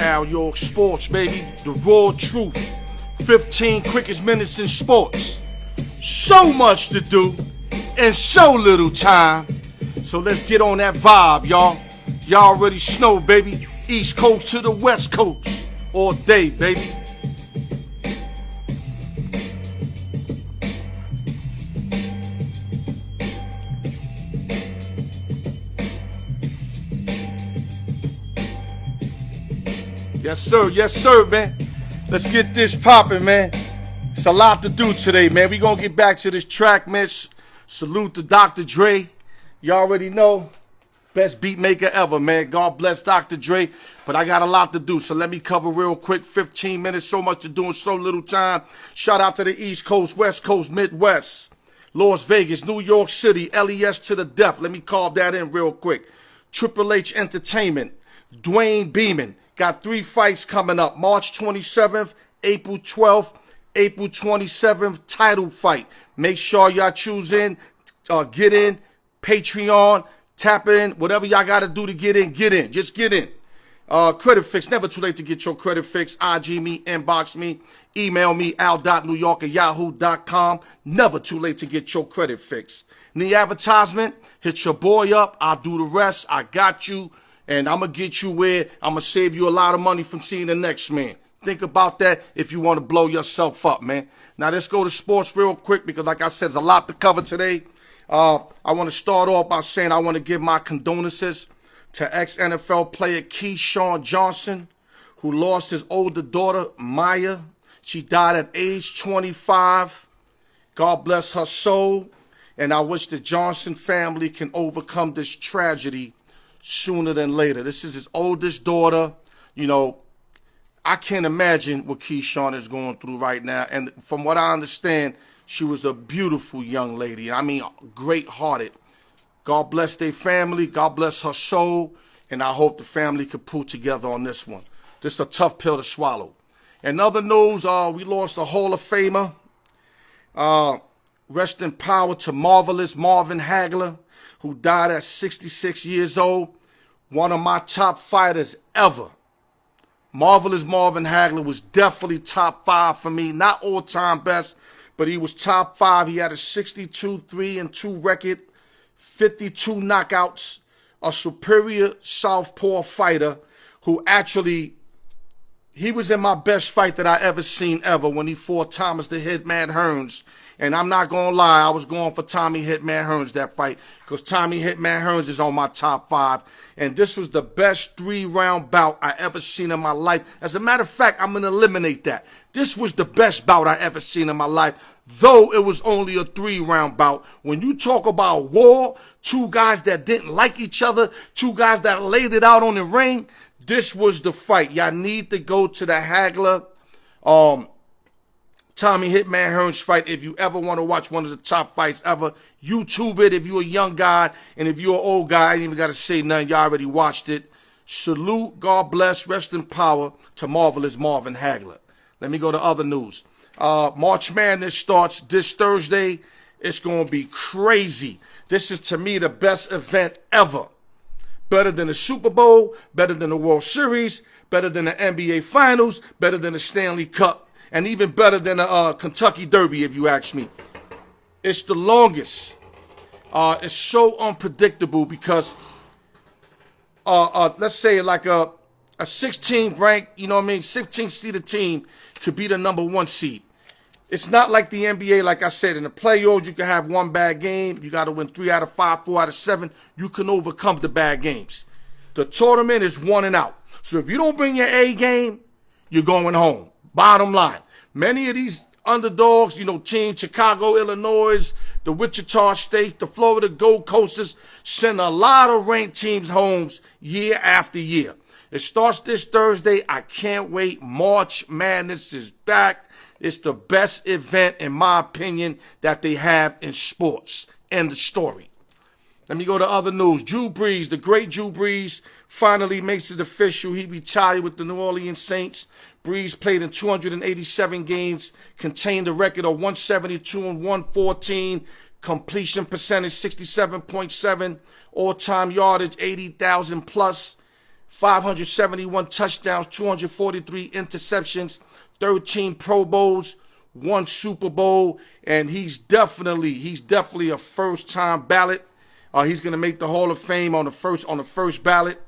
now, your sports, baby. The raw truth. 15 quickest minutes in sports. So much to do in so little time. So let's get on that vibe, y'all. Y'all already know, baby. East Coast to the West Coast. All day, baby. Yes, sir, man. Let's get this popping, man. It's a lot to do today, man. We gonna get back to this track, man. Salute to Dr. Dre. You already know. Best beat maker ever, man. God bless Dr. Dre. But I got a lot to do, so let me cover real quick. 15 minutes, so much to do in so little time. Shout out to the East Coast, West Coast, Midwest. Las Vegas, New York City, LES to the death. Let me carve that in real quick. Triple H Entertainment, Dwayne Beeman. Got 3 fights coming up. March 27th, April 12th, April 27th, title fight. Make sure y'all choose in, get in, Patreon, tap in, whatever y'all got to do to get in, get in. Just get in. Credit fix, never too late to get your credit fix. IG me, inbox me, email me, al.newyork@yahoo.com. Never too late to get your credit fix. Need advertisement? Hit your boy up. I'll do the rest. I got you. And I'm going to get you where I'm going to save you a lot of money from seeing the next man. Think about that if you want to blow yourself up, man. Now, let's go to sports real quick because, like I said, there's a lot to cover today. I want to start off by saying I want to give my condolences to ex-NFL player Keyshawn Johnson, who lost his older daughter, Maya. She died at age 25. God bless her soul. And I wish the Johnson family can overcome this tragedy sooner than later. This is his oldest daughter. You know, I can't imagine what Keyshawn is going through right now. And from what I understand, she was a beautiful young lady. I mean, great-hearted. God bless their family. God bless her soul. And I hope the family can pull together on this one. This is a tough pill to swallow. In other news, we lost a Hall of Famer. Rest in power to marvelous Marvin Hagler, who died at 66 years old. One of my top fighters ever. Marvelous Marvin Hagler was definitely top 5 for me. Not all-time best, but he was top 5. He had a 62-3-2 record, 52 knockouts, a superior southpaw fighter who actually, he was in my best fight that I ever seen ever when he fought Thomas the Hitman Hearns. And I'm not going to lie, I was going for Tommy Hitman Hearns that fight because Tommy Hitman Hearns is on my top 5. And this was the best 3-round bout I ever seen in my life. As a matter of fact, I'm going to eliminate that. This was the best bout I ever seen in my life, though it was only a 3-round bout. When you talk about war, 2 guys that didn't like each other, 2 guys that laid it out on the ring, this was the fight. Y'all need to go to the Hagler, Tommy Hitman Hearns fight if you ever want to watch one of the top fights ever. YouTube it if you're a young guy, and if you're an old guy, I ain't even got to say nothing. Y'all already watched it. Salute, God bless, rest in power to marvelous Marvin Hagler. Let me go to other news. March Madness starts this Thursday. It's going to be crazy. This is, to me, the best event ever. Better than the Super Bowl, better than the World Series, better than the NBA Finals, better than the Stanley Cup. And even better than a Kentucky Derby, if you ask me. It's the longest. It's so unpredictable because, let's say like a 16th ranked, 16th seeded team could be the number 1 seed. It's not like the NBA, like I said. In the playoffs, you can have 1 bad game. You got to win 3 out of 5, 4 out of 7. You can overcome the bad games. The tournament is 1 and out. So if you don't bring your A game, you're going home. Bottom line, many of these underdogs, teams, Chicago, Illinois, the Wichita State, the Florida Gold Coasters, send a lot of ranked teams home year after year. It starts this Thursday. I can't wait. March Madness is back. It's the best event, in my opinion, that they have in sports. End of story. Let me go to other news. Drew Brees, the great Drew Brees, finally makes it official. He retired with the New Orleans Saints. Brees played in 287 games, contained a record of 172 and 114, completion percentage 67.7, all-time yardage 80,000 plus, 571 touchdowns, 243 interceptions, 13 Pro Bowls, 1 Super Bowl, and he's definitely a first-time ballot. He's going to make the Hall of Fame on the first ballot.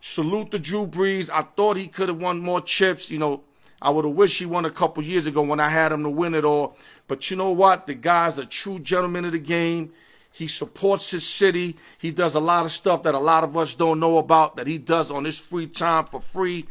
Salute to Drew Brees. I thought he could have won more chips. You know, I would have wished he won a couple years ago when I had him to win it all. But you know what? The guy's a true gentleman of the game. He supports his city. He does a lot of stuff that a lot of us don't know about that he does on his free time for free.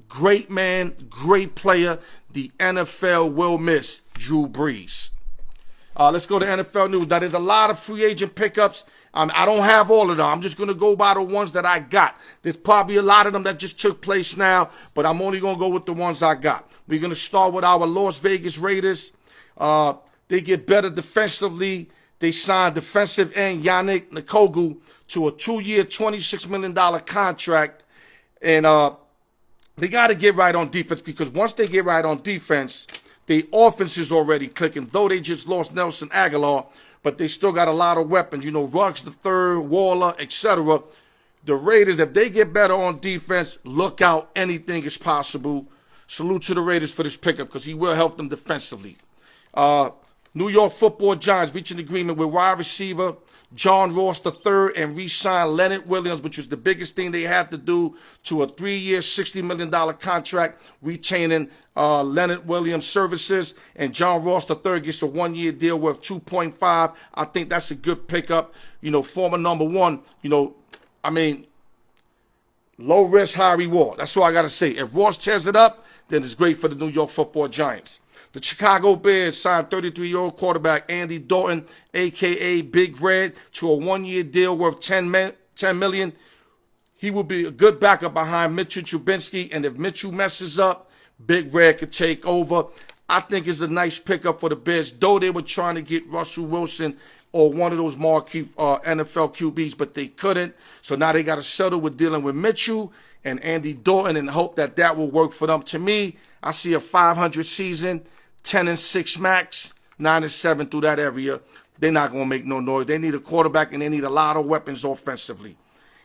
Great man, great player. The NFL will miss Drew Brees. Let's go to NFL news. Now, there's a lot of free agent pickups. I don't have all of them. I'm just going to go by the ones that I got. There's probably a lot of them that just took place now, but I'm only going to go with the ones I got. We're going to start with our Las Vegas Raiders. They get better defensively. They signed defensive end Yannick Nkogu to a 2-year, $26 million contract. And they got to get right on defense, because once they get right on defense, the offense is already clicking, though they just lost Nelson Aguilar, but they still got a lot of weapons. You know, Ruggs the third, Waller, etc. The Raiders, if they get better on defense, look out. Anything is possible. Salute to the Raiders for this pickup, because he will help them defensively. New York Football Giants reached an agreement with wide receiver John Ross III and re-signed Leonard Williams, which was the biggest thing they had to do, to a 3-year, $60 million contract, retaining Leonard Williams' services. And John Ross III gets a 1-year deal worth $2.5. I think that's a good pickup. You know, former number one, you know, I mean, low risk, high reward. That's all I got to say. If Ross tears it up, then it's great for the New York Football Giants. The Chicago Bears signed 33-year-old quarterback Andy Dalton, a.k.a. Big Red, to a 1-year deal worth $10 million. He will be a good backup behind Mitchell Trubisky, and if Mitchell messes up, Big Red could take over. I think it's a nice pickup for the Bears, though they were trying to get Russell Wilson or one of those marquee NFL QBs, but they couldn't. So now they got to settle with dealing with Mitchell and Andy Dalton and hope that that will work for them. To me, I see a 500 season, 10-6 max, 9-7 through that area. They're not going to make no noise. They need a quarterback, and they need a lot of weapons offensively.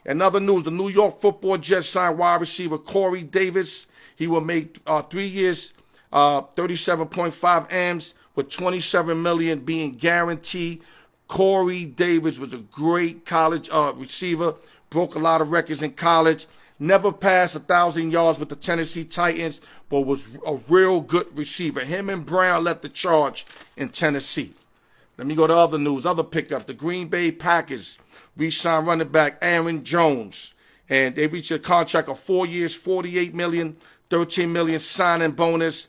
In other news, the New York Football Jets signed wide receiver Corey Davis. He will make 3 years, 37.5 M's, with $27 million being guaranteed. Corey Davis was a great college receiver, broke a lot of records in college. Never passed 1,000 yards with the Tennessee Titans, but was a real good receiver. Him and Brown led the charge in Tennessee. Let me go to other news, other pickups. The Green Bay Packers re-signed running back Aaron Jones, and they reached a contract of 4 years, $48 million, $13 million signing bonus.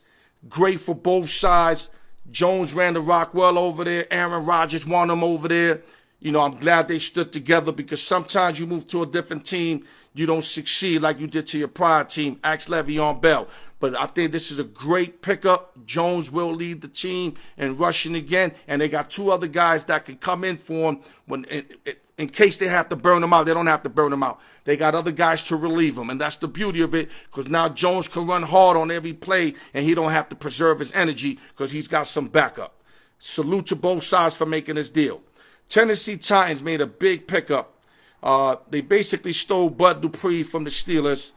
Great for both sides. Jones ran the rock well over there. Aaron Rodgers won him over there. You know, I'm glad they stood together, because sometimes you move to a different team, you don't succeed like you did to your prior team. Ask Le'Veon Bell. But I think this is a great pickup. Jones will lead the team in rushing again, and they got 2 other guys that can come in for him when, in case they have to burn him out. They don't have to burn him out. They got other guys to relieve him, and that's the beauty of it, because now Jones can run hard on every play, and he don't have to preserve his energy because he's got some backup. Salute to both sides for making this deal. Tennessee Titans made a big pickup. They basically stole Bud Dupree from the Steelers.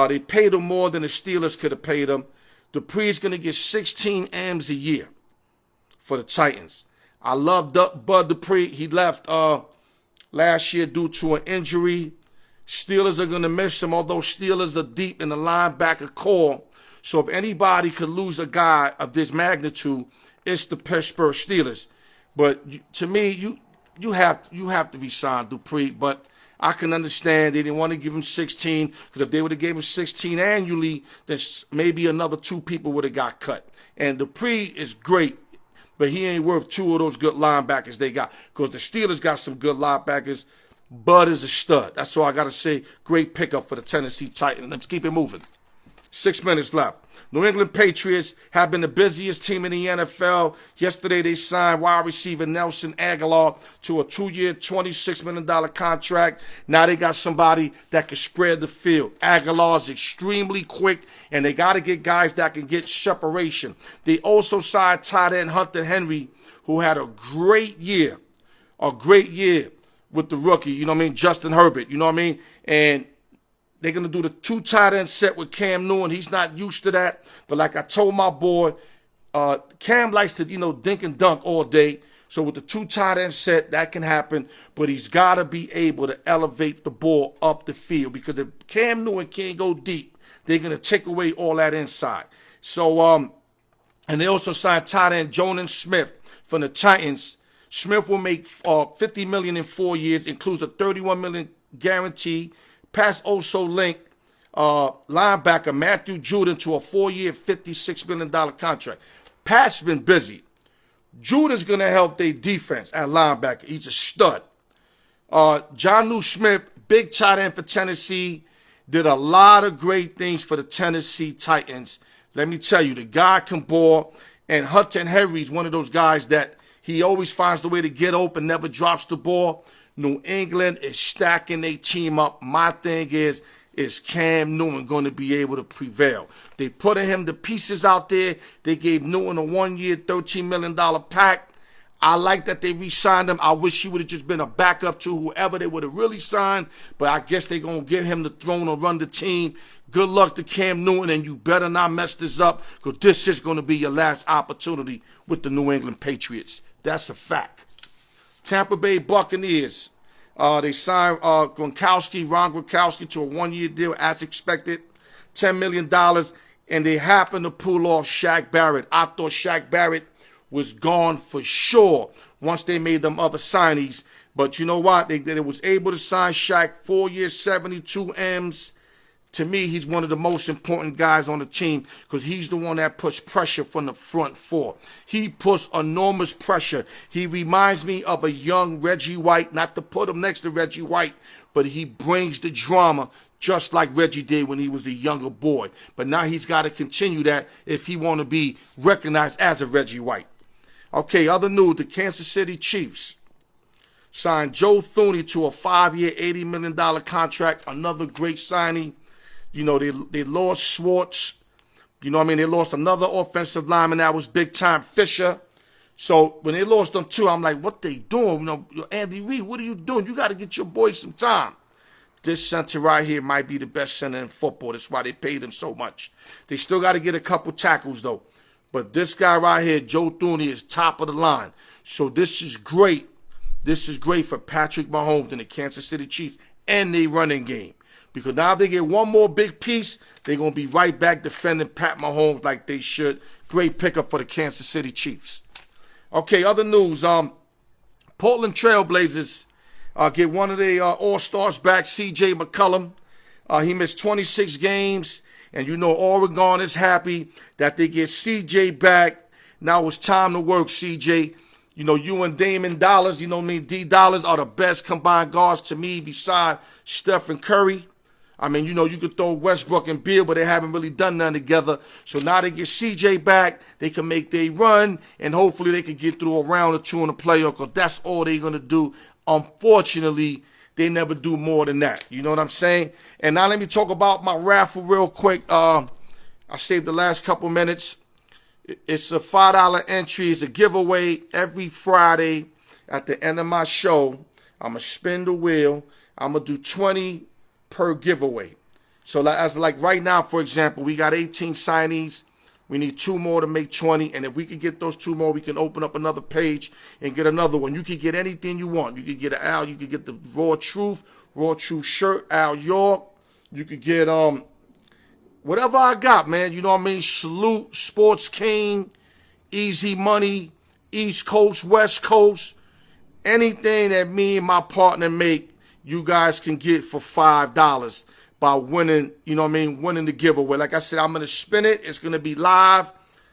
They paid him more than the Steelers could have paid him. Dupree's going to get 16 M's a year for the Titans. I love Bud Dupree. He left last year due to an injury. Steelers are going to miss him, although Steelers are deep in the linebacker core. So if anybody could lose a guy of this magnitude, it's the Pittsburgh Steelers. But to me, you have to resign Dupree, but I can understand they didn't want to give him 16, because if they would have gave him 16 annually, then maybe another 2 people would have got cut. And Dupree is great, but he ain't worth 2 of those good linebackers they got, because the Steelers got some good linebackers. Bud is a stud. That's all I got to say. Great pickup for the Tennessee Titans. Let's keep it moving. 6 minutes left. New England Patriots have been the busiest team in the NFL. Yesterday, they signed wide receiver Nelson Aguilar to a 2-year, $26 million contract. Now they got somebody that can spread the field. Aguilar's extremely quick, and they got to get guys that can get separation. They also signed tight end Hunter Henry, who had a great year with the rookie, you know what I mean, Justin Herbert, you know what I mean? And They're going to do the 2 tight end set with Cam Newton. He's not used to that. But like I told my boy, Cam likes to, dink and dunk all day. So with the 2 tight end set, that can happen. But he's got to be able to elevate the ball up the field. Because if Cam Newton can't go deep, they're going to take away all that inside. So, and they also signed tight end Jonan Smith from the Titans. Smith will make $50 million in 4 years, includes a $31 million guarantee. Pass also linked linebacker Matthew Judon to a 4-year, $56 million contract. Pat's been busy. Judon's going to help their defense at linebacker. He's a stud. Jonnu Smith, big tight end for Tennessee, did a lot of great things for the Tennessee Titans. Let me tell you, the guy can ball, and Hunter Henry's one of those guys that he always finds the way to get open, never drops the ball. New England is stacking their team up. My thing is Cam Newton going to be able to prevail? They put him the pieces out there. They gave Newton a 1-year, $13 million pack. I like that they re-signed him. I wish he would have just been a backup to whoever they would have really signed, but I guess they're going to get him the throne and run the team. Good luck to Cam Newton, and you better not mess this up, because this is going to be your last opportunity with the New England Patriots. That's a fact. Tampa Bay Buccaneers. They signed Ron Gronkowski to a 1-year deal as expected, $10 million, and they happened to pull off Shaq Barrett. I thought Shaq Barrett was gone for sure once they made them other signings. But you know what? They was able to sign Shaq 4 years, 72 M's. To me, he's one of the most important guys on the team because he's the one that puts pressure from the front four. He puts enormous pressure. He reminds me of a young Reggie White, not to put him next to Reggie White, but he brings the drama just like Reggie did when he was a younger boy. But now he's got to continue that if he want to be recognized as a Reggie White. Okay, other news, the Kansas City Chiefs signed Joe Thuney to a 5-year, $80 million contract, another great signing. You know, they lost Schwartz. You know what I mean? They lost another offensive lineman that was big-time, Fisher. So when they lost them too, I'm like, what they doing? You know, Andy Reid, what are you doing? You got to get your boys some time. This center right here might be the best center in football. That's why they paid him so much. They still got to get a couple tackles, though. But this guy right here, Joe Thuney, is top of the line. So this is great. This is great for Patrick Mahomes and the Kansas City Chiefs and their running game. Because now if they get one more big piece, they're going to be right back defending Pat Mahomes like they should. Great pickup for the Kansas City Chiefs. Okay, other news. Portland Trailblazers get one of their all-stars back, C.J. McCollum. He missed 26 games. And you know Oregon is happy that they get C.J. back. Now it's time to work, C.J. You know, you and Damon Dollars, you know what I mean, D. Dollars are the best combined guards to me beside Steph and Curry. I mean, you know, you could throw Westbrook and Beal, but they haven't really done nothing together. So now they get CJ back. They can make their run, and hopefully they can get through a round or two in the playoff because that's all they're going to do. Unfortunately, they never do more than that. You know what I'm saying? And now let me talk about my raffle real quick. I saved the last couple minutes. It's a $5 entry. It's a giveaway every Friday at the end of my show. I'm going to spin the wheel. I'm going to do 20 per giveaway. So as like right now, for example, we got 18 signees. We need 2 more to make 20. And if we can get those 2 more, we can open up another page and get another one. You can get anything you want. You could get an Al. You could get the Raw Truth shirt, Al York. You could get whatever I got, man. You know what I mean? Salute, Sports King, Easy Money, East Coast, West Coast. Anything that me and my partner make, you guys can get for $5 by winning, you know what I mean, winning the giveaway. Like I said, I'm going to spin it. It's going to be live.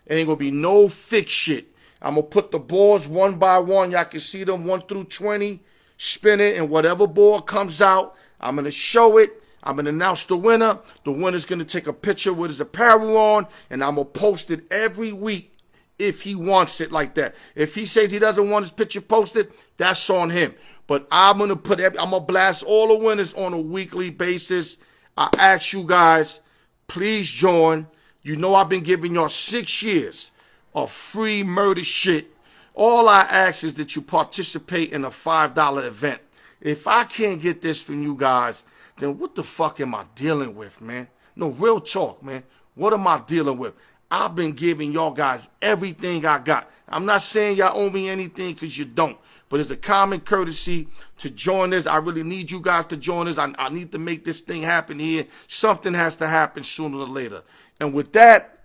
Ain't going to be no fake shit. I'm going to put the boards one by one. Y'all can see them 1 through 20. Spin it, and whatever board comes out, I'm going to show it. I'm going to announce the winner. The winner's going to take a picture with his apparel on, and I'm going to post it every week if he wants it like that. If he says he doesn't want his picture posted, that's on him. But I'm going to blast all the winners on a weekly basis. I ask you guys, please join. You know I've been giving y'all 6 years of free murder shit. All I ask is that you participate in a $5 event. If I can't get this from you guys, then what the fuck am I dealing with, man? No, real talk, man. What am I dealing with? I've been giving y'all guys everything I got. I'm not saying y'all owe me anything because you don't. But it's a common courtesy to join us. I really need you guys to join us. I need to make this thing happen here. Something has to happen sooner or later. And with that,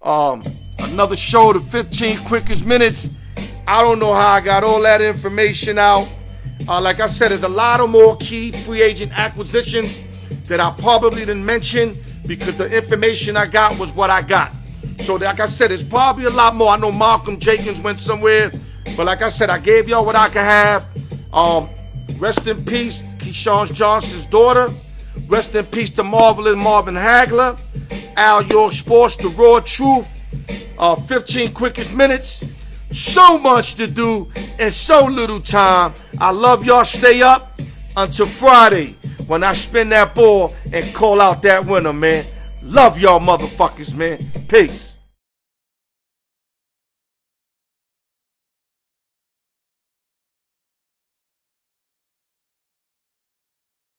another show, the 15 quickest minutes. I don't know how I got all that information out. Like I said, there's a lot of more key free agent acquisitions that I probably didn't mention because the information I got was what I got. So like I said, there's probably a lot more. I know Malcolm Jenkins went somewhere. But like I said, I gave y'all what I could have. Rest in peace, Keyshawn Johnson's daughter. Rest in peace to Marvin Hagler. Al York Sports, The Raw Truth. 15 quickest minutes. So much to do and so little time. I love y'all. Stay up until Friday when I spin that ball and call out that winner, man. Love y'all motherfuckers, man. Peace.